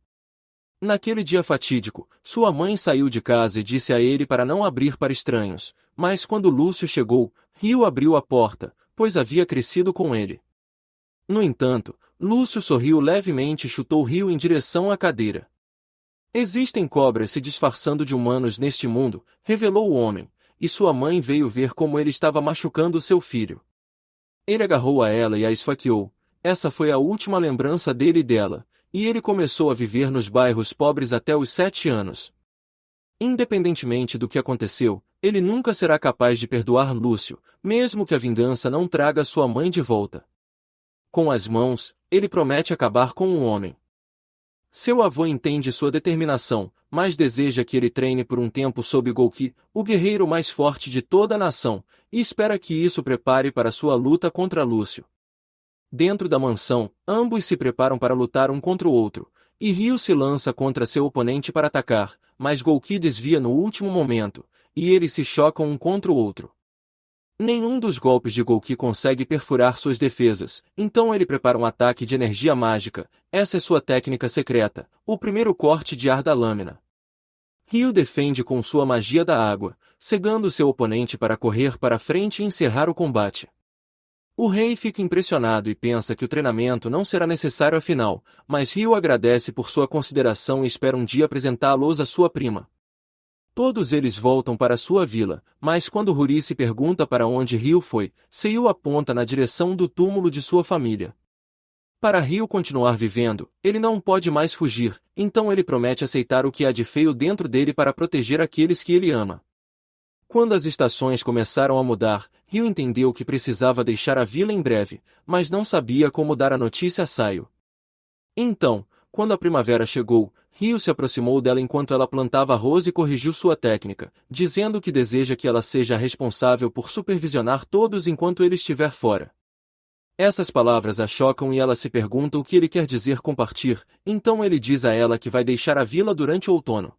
Naquele dia fatídico, sua mãe saiu de casa e disse a ele para não abrir para estranhos, mas quando Lúcio chegou, Ryu abriu a porta, pois havia crescido com ele. No entanto, Lúcio sorriu levemente e chutou Ryu em direção à cadeira. Existem cobras se disfarçando de humanos neste mundo, revelou o homem, e sua mãe veio ver como ele estava machucando seu filho. Ele agarrou a ela e a esfaqueou. Essa foi a última lembrança dele e dela, e ele começou a viver nos bairros pobres até os 7 anos. Independentemente do que aconteceu, ele nunca será capaz de perdoar Lúcio, mesmo que a vingança não traga sua mãe de volta. Com as mãos, ele promete acabar com o homem. Seu avô entende sua determinação, mas deseja que ele treine por um tempo sob Gouki, o guerreiro mais forte de toda a nação, e espera que isso prepare para sua luta contra Lúcio. Dentro da mansão, ambos se preparam para lutar um contra o outro, e Ryu se lança contra seu oponente para atacar, mas Gouki desvia no último momento, e eles se chocam um contra o outro. Nenhum dos golpes de Gouki consegue perfurar suas defesas, então ele prepara um ataque de energia mágica. Essa é sua técnica secreta, o primeiro corte de ar da lâmina. Ryu defende com sua magia da água, cegando seu oponente para correr para frente e encerrar o combate. O rei fica impressionado e pensa que o treinamento não será necessário afinal, mas Ryu agradece por sua consideração e espera um dia apresentá-los a sua prima. Todos eles voltam para sua vila, mas quando Huri se pergunta para onde Ryu foi, Seiyu aponta na direção do túmulo de sua família. Para Ryu continuar vivendo, ele não pode mais fugir, então ele promete aceitar o que há de feio dentro dele para proteger aqueles que ele ama. Quando as estações começaram a mudar, Ryu entendeu que precisava deixar a vila em breve, mas não sabia como dar a notícia a Saio. Então, quando a primavera chegou, Ryu se aproximou dela enquanto ela plantava arroz e corrigiu sua técnica, dizendo que deseja que ela seja responsável por supervisionar todos enquanto ele estiver fora. Essas palavras a chocam e ela se pergunta o que ele quer dizer com partir, então ele diz a ela que vai deixar a vila durante o outono.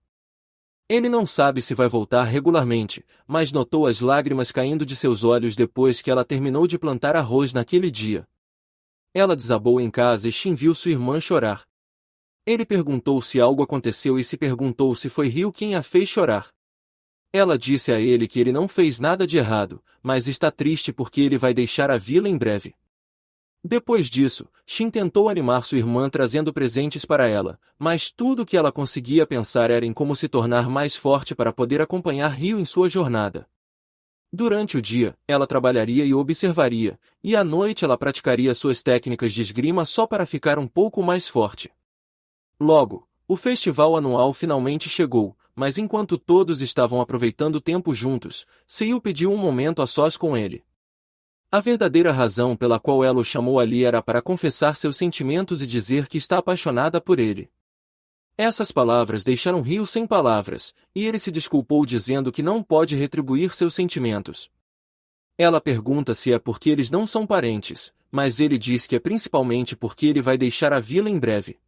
Ele não sabe se vai voltar regularmente, mas notou as lágrimas caindo de seus olhos depois que ela terminou de plantar arroz naquele dia. Ela desabou em casa e Shin viu sua irmã chorar. Ele perguntou se algo aconteceu e se perguntou se foi Ryu quem a fez chorar. Ela disse a ele que ele não fez nada de errado, mas está triste porque ele vai deixar a vila em breve. Depois disso, Shin tentou animar sua irmã trazendo presentes para ela, mas tudo o que ela conseguia pensar era em como se tornar mais forte para poder acompanhar Ryu em sua jornada. Durante o dia, ela trabalharia e observaria, e à noite ela praticaria suas técnicas de esgrima só para ficar um pouco mais forte. Logo, o festival anual finalmente chegou, mas enquanto todos estavam aproveitando o tempo juntos, Seiyu pediu um momento a sós com ele. A verdadeira razão pela qual ela o chamou ali era para confessar seus sentimentos e dizer que está apaixonada por ele. Essas palavras deixaram Ryu sem palavras, e ele se desculpou dizendo que não pode retribuir seus sentimentos. Ela pergunta se é porque eles não são parentes, mas ele diz que é principalmente porque ele vai deixar a vila em breve.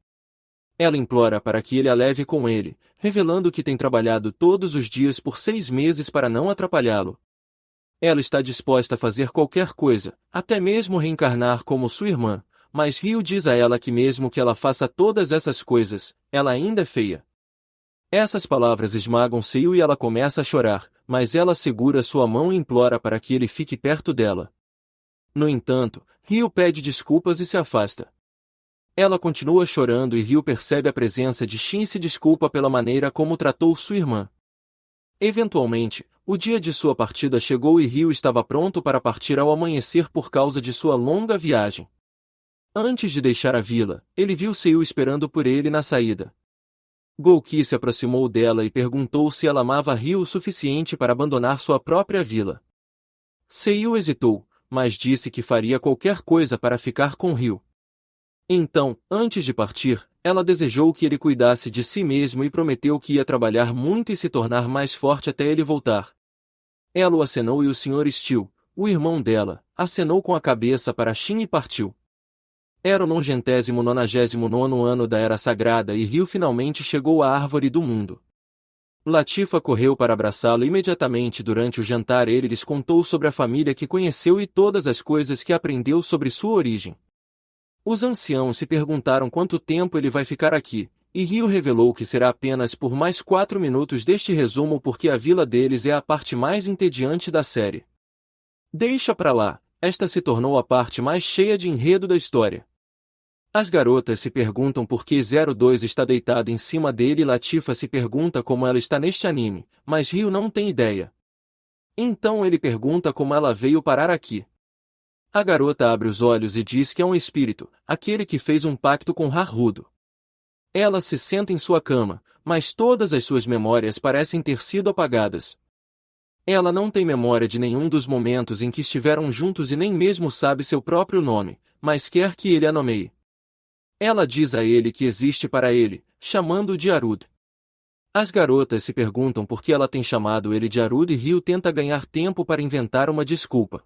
Ela implora para que ele a leve com ele, revelando que tem trabalhado todos os dias por 6 meses para não atrapalhá-lo. Ela está disposta a fazer qualquer coisa, até mesmo reencarnar como sua irmã, mas Ryu diz a ela que mesmo que ela faça todas essas coisas, ela ainda é feia. Essas palavras esmagam Seiyu e ela começa a chorar, mas ela segura sua mão e implora para que ele fique perto dela. No entanto, Ryu pede desculpas e se afasta. Ela continua chorando e Ryu percebe a presença de Shin e se desculpa pela maneira como tratou sua irmã. Eventualmente, o dia de sua partida chegou e Ryu estava pronto para partir ao amanhecer por causa de sua longa viagem. Antes de deixar a vila, ele viu Seiyu esperando por ele na saída. Gouki se aproximou dela e perguntou se ela amava Ryu o suficiente para abandonar sua própria vila. Seiyu hesitou, mas disse que faria qualquer coisa para ficar com Ryu. Então, antes de partir, ela desejou que ele cuidasse de si mesmo e prometeu que ia trabalhar muito e se tornar mais forte até ele voltar. Ela o acenou e o Sr. Steel, o irmão dela, acenou com a cabeça para Shin e partiu. Era o 999º ano da Era Sagrada e Ryu finalmente chegou à Árvore do Mundo. Latifa correu para abraçá-lo imediatamente durante o jantar. Ele lhes contou sobre a família que conheceu e todas as coisas que aprendeu sobre sua origem. Os anciãos se perguntaram quanto tempo ele vai ficar aqui, e Ryu revelou que será apenas por mais 4 minutos deste resumo porque a vila deles é a parte mais entediante da série. Deixa pra lá, esta se tornou a parte mais cheia de enredo da história. As garotas se perguntam por que 02 está deitado em cima dele e Latifa se pergunta como ela está neste anime, mas Ryu não tem ideia. Então ele pergunta como ela veio parar aqui. A garota abre os olhos e diz que é um espírito, aquele que fez um pacto com Harudo. Ela se senta em sua cama, mas todas as suas memórias parecem ter sido apagadas. Ela não tem memória de nenhum dos momentos em que estiveram juntos e nem mesmo sabe seu próprio nome, mas quer que ele a nomeie. Ela diz a ele que existe para ele, chamando-o de Harudo. As garotas se perguntam por que ela tem chamado ele de Harudo e Ryu tenta ganhar tempo para inventar uma desculpa.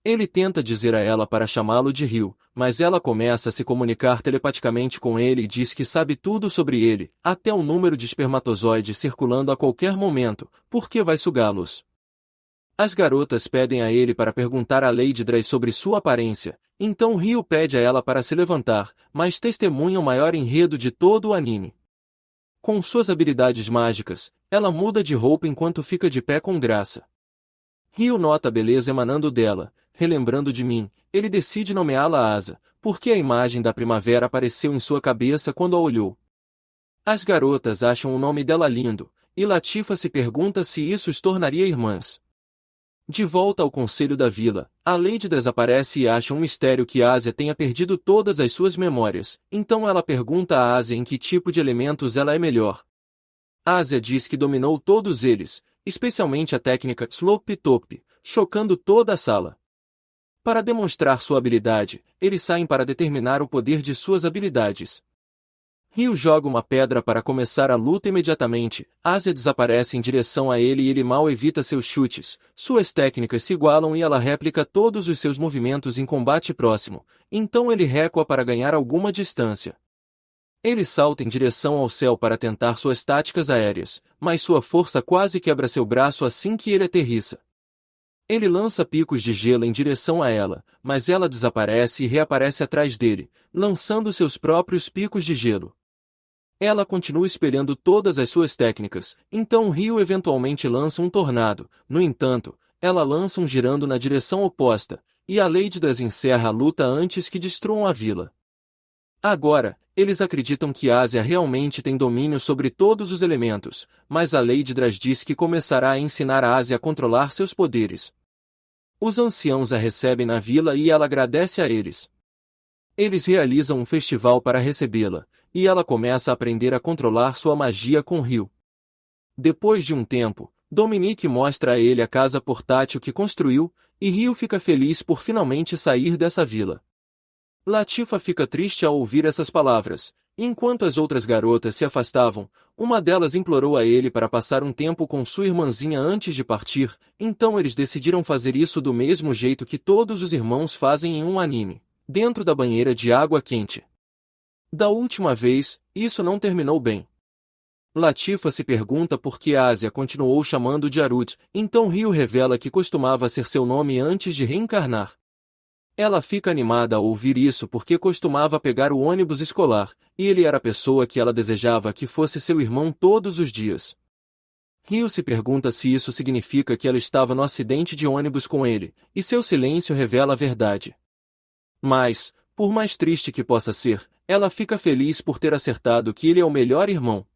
Ele tenta dizer a ela para chamá-lo de Ryu, mas ela começa a se comunicar telepaticamente com ele e diz que sabe tudo sobre ele, até o número de espermatozoides circulando a qualquer momento, porque vai sugá-los. As garotas pedem a ele para perguntar a Lady Dray sobre sua aparência, então Ryu pede a ela para se levantar, mas testemunha o maior enredo de todo o anime. Com suas habilidades mágicas, ela muda de roupa enquanto fica de pé com graça. Ryu nota a beleza emanando dela. Relembrando de mim, ele decide nomeá-la Asa, porque a imagem da primavera apareceu em sua cabeça quando a olhou. As garotas acham o nome dela lindo, e Latifa se pergunta se isso os tornaria irmãs. De volta ao conselho da vila, a Lady desaparece e acha um mistério que Asia tenha perdido todas as suas memórias, então ela pergunta a Asia em que tipo de elementos ela é melhor. Asia diz que dominou todos eles, especialmente a técnica Slope Top, chocando toda a sala. Para demonstrar sua habilidade, eles saem para determinar o poder de suas habilidades. Ryu joga uma pedra para começar a luta imediatamente. Asia desaparece em direção a ele e ele mal evita seus chutes. Suas técnicas se igualam e ela réplica todos os seus movimentos em combate próximo. Então ele recua para ganhar alguma distância. Ele salta em direção ao céu para tentar suas táticas aéreas, mas sua força quase quebra seu braço assim que ele aterrissa. Ele lança picos de gelo em direção a ela, mas ela desaparece e reaparece atrás dele, lançando seus próprios picos de gelo. Ela continua espelhando todas as suas técnicas, então Ryu eventualmente lança um tornado. No entanto, ela lança um girando na direção oposta, e a Lady Das encerra a luta antes que destruam a vila. Agora, eles acreditam que Asia realmente tem domínio sobre todos os elementos, mas a Lady Das diz que começará a ensinar a Asia a controlar seus poderes. Os anciãos a recebem na vila e ela agradece a eles. Eles realizam um festival para recebê-la, e ela começa a aprender a controlar sua magia com Ryu. Depois de um tempo, Dominique mostra a ele a casa portátil que construiu, e Ryu fica feliz por finalmente sair dessa vila. Latifa fica triste ao ouvir essas palavras. Enquanto as outras garotas se afastavam, uma delas implorou a ele para passar um tempo com sua irmãzinha antes de partir, então eles decidiram fazer isso do mesmo jeito que todos os irmãos fazem em um anime, dentro da banheira de água quente. Da última vez, isso não terminou bem. Latifa se pergunta por que Asia continuou chamando de Arut, então Ryu revela que costumava ser seu nome antes de reencarnar. Ela fica animada ao ouvir isso porque costumava pegar o ônibus escolar, e ele era a pessoa que ela desejava que fosse seu irmão todos os dias. Ryu se pergunta se isso significa que ela estava no acidente de ônibus com ele, e seu silêncio revela a verdade. Mas, por mais triste que possa ser, ela fica feliz por ter acertado que ele é o melhor irmão.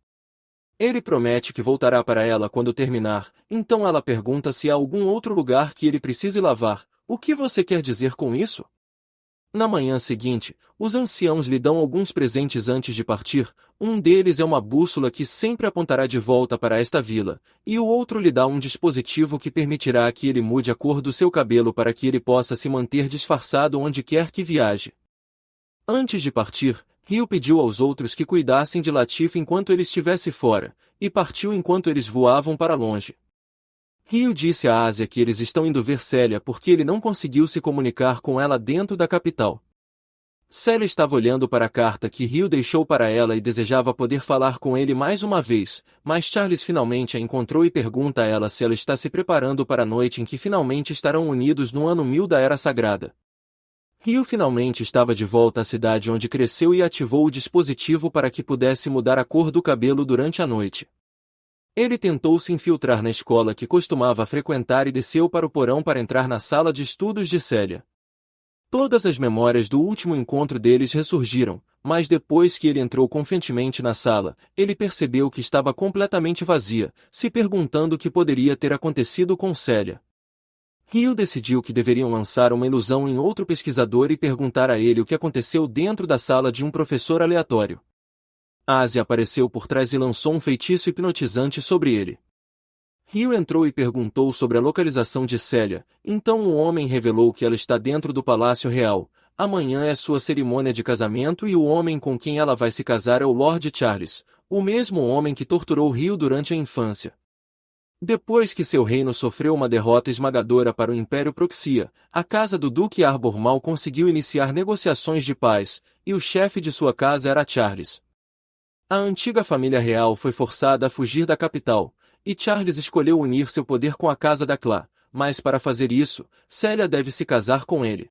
Ele promete que voltará para ela quando terminar, então ela pergunta se há algum outro lugar que ele precise lavar. O que você quer dizer com isso? Na manhã seguinte, os anciãos lhe dão alguns presentes antes de partir. Um deles é uma bússola que sempre apontará de volta para esta vila, e o outro lhe dá um dispositivo que permitirá que ele mude a cor do seu cabelo para que ele possa se manter disfarçado onde quer que viaje. Antes de partir, Ryu pediu aos outros que cuidassem de Latifa enquanto ele estivesse fora, e partiu enquanto eles voavam para longe. Ryu disse a Asia que eles estão indo ver Célia porque ele não conseguiu se comunicar com ela dentro da capital. Célia estava olhando para a carta que Ryu deixou para ela e desejava poder falar com ele mais uma vez, mas Charles finalmente a encontrou e pergunta a ela se ela está se preparando para a noite em que finalmente estarão unidos no ano 1000 da Era Sagrada. Ryu finalmente estava de volta à cidade onde cresceu e ativou o dispositivo para que pudesse mudar a cor do cabelo durante a noite. Ele tentou se infiltrar na escola que costumava frequentar e desceu para o porão para entrar na sala de estudos de Célia. Todas as memórias do último encontro deles ressurgiram, mas depois que ele entrou confiantemente na sala, ele percebeu que estava completamente vazia, se perguntando o que poderia ter acontecido com Célia. Ryu decidiu que deveriam lançar uma ilusão em outro pesquisador e perguntar a ele o que aconteceu dentro da sala de um professor aleatório. Asia apareceu por trás e lançou um feitiço hipnotizante sobre ele. Ryu entrou e perguntou sobre a localização de Célia, então o homem revelou que ela está dentro do Palácio Real. Amanhã é sua cerimônia de casamento e o homem com quem ela vai se casar é o Lord Charles, o mesmo homem que torturou Ryu durante a infância. Depois que seu reino sofreu uma derrota esmagadora para o Império Proxia, a casa do Duque Arbor mal conseguiu iniciar negociações de paz, e o chefe de sua casa era Charles. A antiga família real foi forçada a fugir da capital, e Charles escolheu unir seu poder com a casa da Clá, mas para fazer isso, Célia deve se casar com ele.